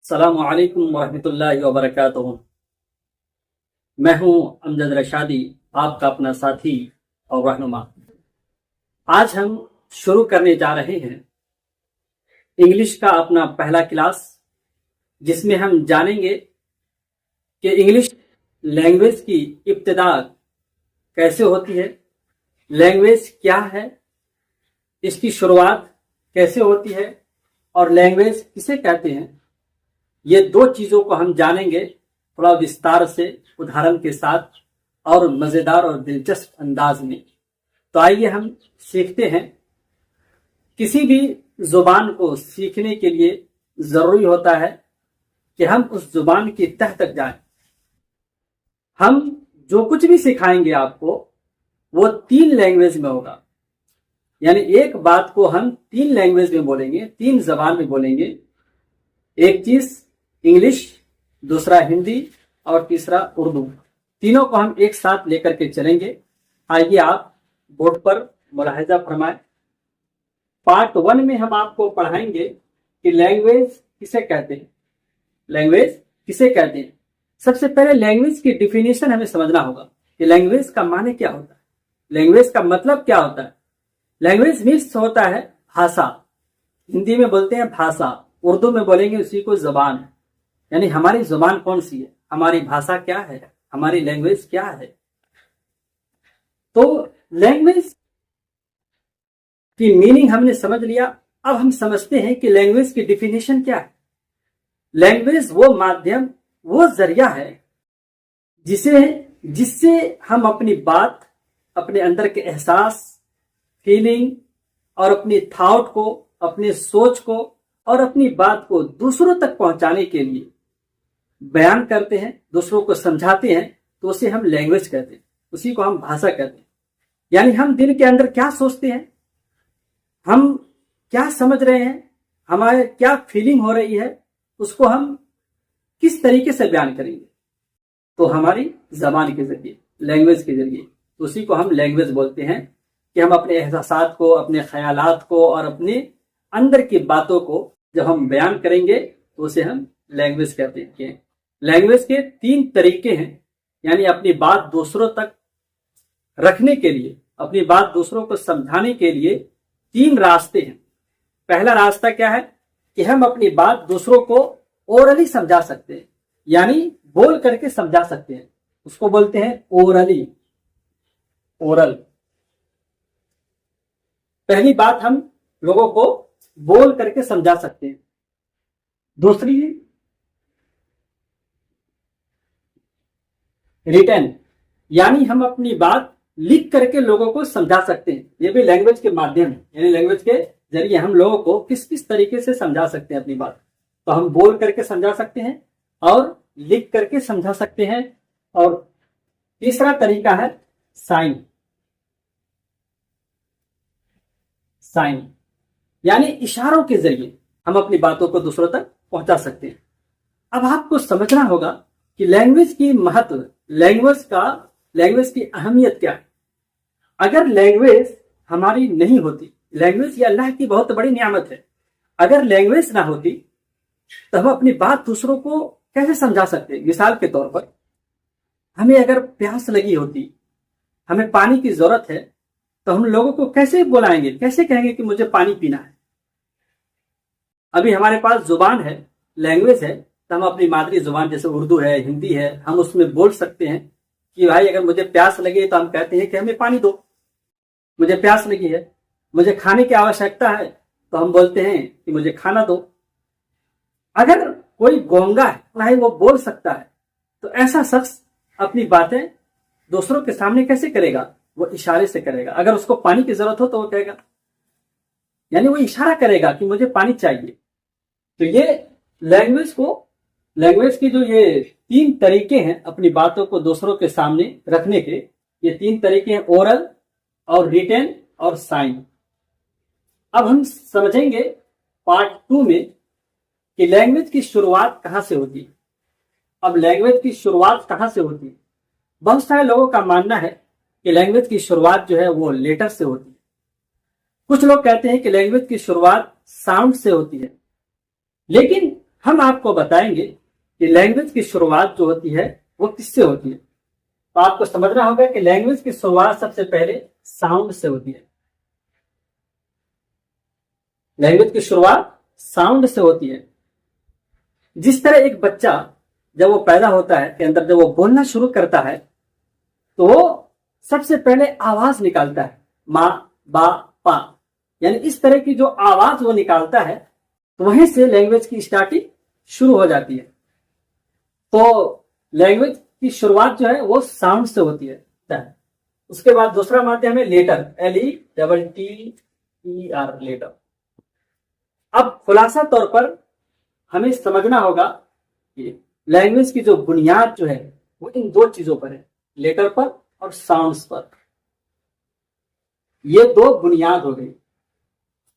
अस्सलामु अलैकुम वरहमतुल्लाहि वबरकातुहू। मैं हूं अमजद रशादी, आपका अपना साथी और रहनुमा। आज हम शुरू करने जा रहे हैं इंग्लिश का अपना पहला क्लास, जिसमें हम जानेंगे कि इंग्लिश लैंग्वेज की इब्तिदा कैसे होती है, लैंग्वेज क्या है, इसकी शुरुआत कैसे होती है और लैंग्वेज किसे कहते हैं। ये दो चीज़ों को हम जानेंगे थोड़ा विस्तार से, उदाहरण के साथ और मज़ेदार और दिलचस्प अंदाज में। तो आइए हम सीखते हैं। किसी भी ज़ुबान को सीखने के लिए ज़रूरी होता है कि हम उस ज़ुबान की तह तक जाएं। हम जो कुछ भी सिखाएंगे आपको, वो 3 लैंग्वेज में होगा। यानी एक बात को हम 3 लैंग्वेज में बोलेंगे, 3 ज़बान में बोलेंगे। एक चीज़ इंग्लिश, दूसरा हिंदी और तीसरा उर्दू। तीनों को हम एक साथ लेकर के चलेंगे। आइए आप बोर्ड पर मुलाहिजा फरमाएं। पार्ट 1 में हम आपको पढ़ाएंगे कि लैंग्वेज किसे कहते हैं। लैंग्वेज किसे कहते हैं? सबसे पहले लैंग्वेज की डिफिनेशन हमें समझना होगा कि लैंग्वेज का माने क्या होता है, लैंग्वेज का मतलब क्या होता है। लैंग्वेज मीन्स होता है भाषा। हिंदी में बोलते हैं भाषा, उर्दू में बोलेंगे उसी को जबान। यानी हमारी जुबान कौन सी है, हमारी भाषा क्या है, हमारी लैंग्वेज क्या है। तो लैंग्वेज की मीनिंग हमने समझ लिया। अब हम समझते हैं कि लैंग्वेज की डिफिनेशन क्या है। लैंग्वेज वो माध्यम, वो जरिया है जिससे हम अपनी बात, अपने अंदर के एहसास, फीलिंग और अपनी थॉट को, अपने सोच को और अपनी बात को दूसरों तक पहुंचाने के लिए बयान करते हैं, दूसरों को समझाते हैं। तो उसे हम लैंग्वेज कहते हैं, उसी को हम भाषा कहते हैं। यानी हम दिल के अंदर क्या सोचते हैं, हम क्या समझ रहे हैं, हमारे क्या फीलिंग हो रही है, उसको हम किस तरीके से बयान करेंगे। तो हमारी जबान के जरिए, लैंग्वेज के जरिए, उसी को हम लैंग्वेज बोलते हैं कि हम अपने एहसासात को, अपने ख्यालात को और अपने अंदर की बातों को जब हम बयान करेंगे तो उसे हम लैंग्वेज कहते हैं। लैंग्वेज के 3 तरीके हैं। यानी अपनी बात दूसरों तक रखने के लिए, अपनी बात दूसरों को समझाने के लिए 3 रास्ते हैं। पहला रास्ता क्या है कि हम अपनी बात दूसरों को ओरली समझा सकते हैं, यानी बोल करके समझा सकते हैं। उसको बोलते हैं ओरली, ओरल। पहली बात हम लोगों को बोल करके समझा सकते हैं। दूसरी रिटन, यानी हम अपनी बात लिख करके लोगों को समझा सकते हैं। ये भी लैंग्वेज के माध्यम है। यानी लैंग्वेज के जरिए हम लोगों को किस किस तरीके से समझा सकते हैं अपनी बात। तो हम बोल करके समझा सकते हैं और लिख करके समझा सकते हैं। और तीसरा तरीका है साइन। साइन यानी इशारों के जरिए हम अपनी बातों को दूसरों तक पहुंचा सकते हैं। अब आपको समझना होगा कि लैंग्वेज की महत्व, लैंग्वेज की अहमियत क्या है। अगर लैंग्वेज हमारी नहीं होती, लैंग्वेज ये अल्लाह की बहुत बड़ी नियामत है। अगर लैंग्वेज ना होती तो हम अपनी बात दूसरों को कैसे समझा सकते। मिसाल के तौर पर, हमें अगर प्यास लगी होती, हमें पानी की जरूरत है, तो हम लोगों को कैसे बुलाएंगे, कैसे कहेंगे कि मुझे पानी पीना है। अभी हमारे पास जुबान है, लैंग्वेज है, तो हम अपनी मादरी जुबान जैसे उर्दू है, हिंदी है, हम उसमें बोल सकते हैं कि भाई अगर मुझे प्यास लगी तो हम कहते हैं कि हमें पानी दो, मुझे प्यास लगी है। मुझे खाने की आवश्यकता है तो हम बोलते हैं कि मुझे खाना दो। अगर कोई गूंगा है, नहीं वो बोल सकता है, तो ऐसा शख्स अपनी बातें दूसरों के सामने कैसे करेगा? वो इशारे से करेगा। अगर उसको पानी की जरूरत हो तो वो कहेगा, यानी वो इशारा करेगा कि मुझे पानी चाहिए। तो ये लैंग्वेज की जो ये 3 तरीके हैं अपनी बातों को दूसरों के सामने रखने के, ये 3 तरीके हैं, ओरल और रिटेन और साइन। अब हम समझेंगे पार्ट 2 में कि लैंग्वेज की शुरुआत कहां से होती है। अब लैंग्वेज की शुरुआत कहां से होती है? बहुत सारे लोगों का मानना है कि लैंग्वेज की शुरुआत जो है वो लेटर से होती है। कुछ लोग कहते हैं कि लैंग्वेज की शुरुआत साउंड से होती है। लेकिन हम आपको बताएंगे कि लैंग्वेज की शुरुआत जो होती है वो किससे होती है। तो आपको समझना होगा कि लैंग्वेज की शुरुआत सबसे पहले साउंड से होती है। लैंग्वेज की शुरुआत साउंड से होती है। जिस तरह एक बच्चा जब वो पैदा होता है के अंदर जब वो बोलना शुरू करता है तो वो सबसे पहले आवाज निकालता है, माँ, बा, पा, यानी इस तरह की जो आवाज वो निकालता है तो वहीं से लैंग्वेज की स्टार्टिंग शुरू हो जाती है। तो लैंग्वेज की शुरुआत जो है वो साउंड से होती है। उसके बाद दूसरा माध्यम है लेटर, LETTER, लेटर। अब खुलासा तौर पर हमें समझना होगा कि लैंग्वेज की जो बुनियाद जो है वो इन दो चीजों पर है, लेटर पर और साउंड्स पर। ये दो बुनियाद हो गई।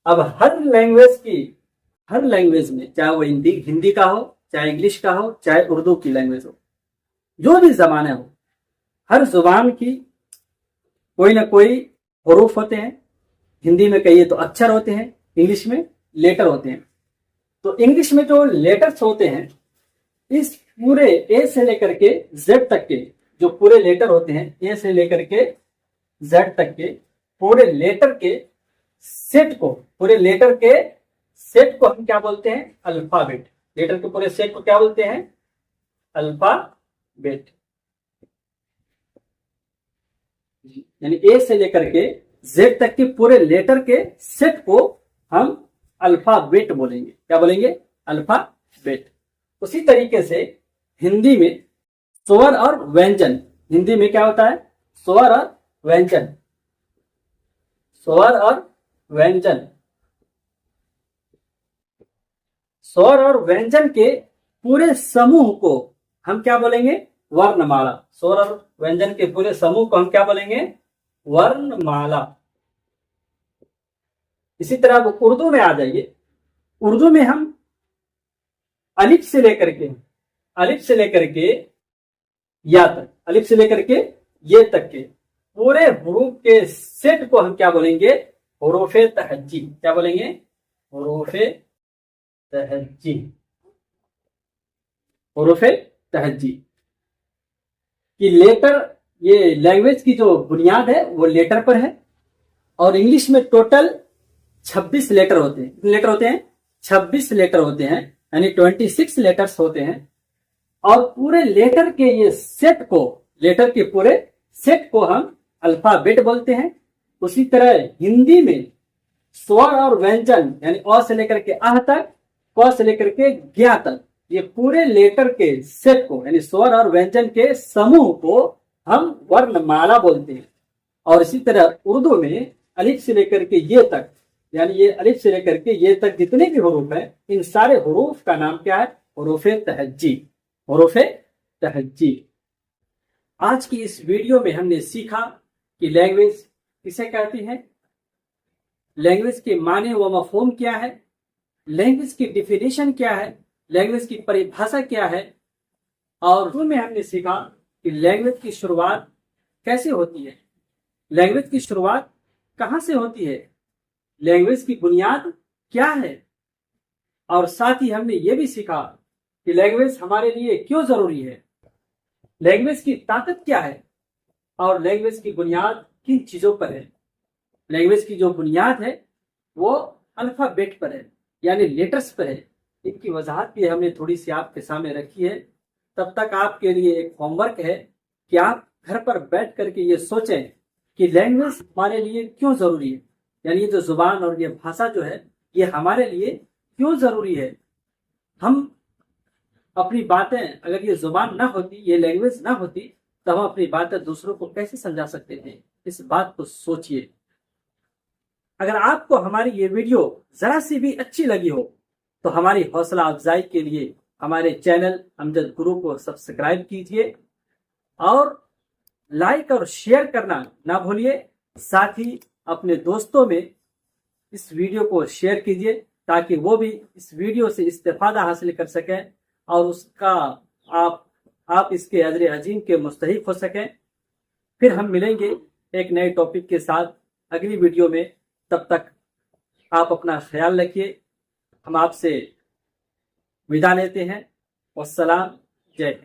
अब हर लैंग्वेज में, चाहे वो हिंदी का हो, चाहे इंग्लिश का हो, चाहे उर्दू की लैंग्वेज हो, जो भी जबान हो, हर जुबान की कोई ना कोई हरूफ होते हैं। हिंदी में कहिए तो अक्षर होते हैं, इंग्लिश में लेटर होते हैं। तो इंग्लिश में जो लेटर्स होते हैं, इस पूरे ए से लेकर के जेड तक के जो पूरे लेटर होते हैं, ए से लेकर के जेड तक के पूरे लेटर के सेट को हम क्या बोलते हैं? अल्फाबेट। लेटर के पूरे सेट को क्या बोलते हैं? अल्फाबेट। यानी ए से लेकर के जेड तक के पूरे लेटर के सेट को हम अल्फाबेट बोलेंगे। क्या बोलेंगे? अल्फाबेट। उसी तरीके से हिंदी में स्वर और व्यंजन, हिंदी में क्या होता है? स्वर और व्यंजन। स्वर और व्यंजन, स्वर और व्यंजन के पूरे समूह को हम क्या बोलेंगे? वर्णमाला। स्वर और व्यंजन के पूरे समूह को हम क्या बोलेंगे? वर्णमाला। इसी तरह आप उर्दू में आ जाइए। उर्दू में हम अलिफ से लेकर के या तक, अलिफ से लेकर के ये तक के पूरे हुरूफ के सेट को हम क्या बोलेंगे? हुरूफे तहज्जी। क्या बोलेंगे? हुरूफे तहज्जी। हुरूफे तहज्जी कि लेटर, ये लैंग्वेज की जो बुनियाद है वो लेटर पर है। और इंग्लिश में टोटल 26 लेटर होते हैं। कितने लेटर होते हैं? 26 लेटर होते हैं, यानी 26 लेटर्स होते हैं। और पूरे लेटर के ये सेट को, लेटर के पूरे सेट को हम अल्फाबेट बोलते हैं। उसी तरह हिंदी में स्वर और व्यंजन, यानी अ से लेकर के अह तक, क से लेकर के ज्ञा तक, ये पूरे लेटर के सेट को, यानी स्वर और व्यंजन के समूह को हम वर्णमाला बोलते हैं। और इसी तरह उर्दू में अलिफ से लेकर के ये तक, यानी ये अलिफ से लेकर के ये तक जितने भी हुरूफ हैं, इन सारे हुरूफ का नाम क्या है? हुरूफे तहज्जी। हुरूफे तहज्जी। आज की इस वीडियो में हमने सीखा कि लैंग्वेज किसे कहती है, लैंग्वेज के माने व मफहूम क्या है, लैंग्वेज की डिफिनेशन क्या है, लैंग्वेज की परिभाषा क्या है, और में हमने सीखा कि लैंग्वेज की शुरुआत कैसे होती है, लैंग्वेज की शुरुआत कहां से होती है, लैंग्वेज की बुनियाद क्या है। और साथ ही हमने ये भी सीखा कि लैंग्वेज हमारे लिए क्यों जरूरी है, लैंग्वेज की ताकत क्या है, और लैंग्वेज की बुनियाद किन चीजों पर है। लैंग्वेज की जो बुनियाद है वो अल्फाबेट पर है, यानी लेटर्स पर है। इनकी वजाहत भी हमने थोड़ी सी आपके सामने रखी है। तब तक आपके लिए एक होमवर्क है कि आप घर पर बैठ करके ये सोचें कि लैंग्वेज हमारे लिए क्यों जरूरी है, यानी ये जो जुबान और ये भाषा जो है ये हमारे लिए क्यों जरूरी है। हम अपनी बातें, अगर ये जुबान ना होती, ये लैंग्वेज ना होती, तो हम अपनी बातें दूसरों को कैसे समझा सकते थे। इस बात को सोचिए। अगर आपको हमारी ये वीडियो जरा सी भी अच्छी लगी हो तो हमारी हौसला अफजाई के लिए हमारे चैनल अमजद गुरु को सब्सक्राइब कीजिए और लाइक और शेयर करना ना भूलिए। साथ ही अपने दोस्तों में इस वीडियो को शेयर कीजिए ताकि वो भी इस वीडियो से इस्तेफादा हासिल कर सकें और उसका आप इसके अजर अजीम के मुस्तहिक हो सकें। फिर हम मिलेंगे एक नए टॉपिक के साथ अगली वीडियो में। तब तक आप अपना ख्याल रखिए। हम आपसे विदा लेते हैं। वस्सलाम, जय हिंद।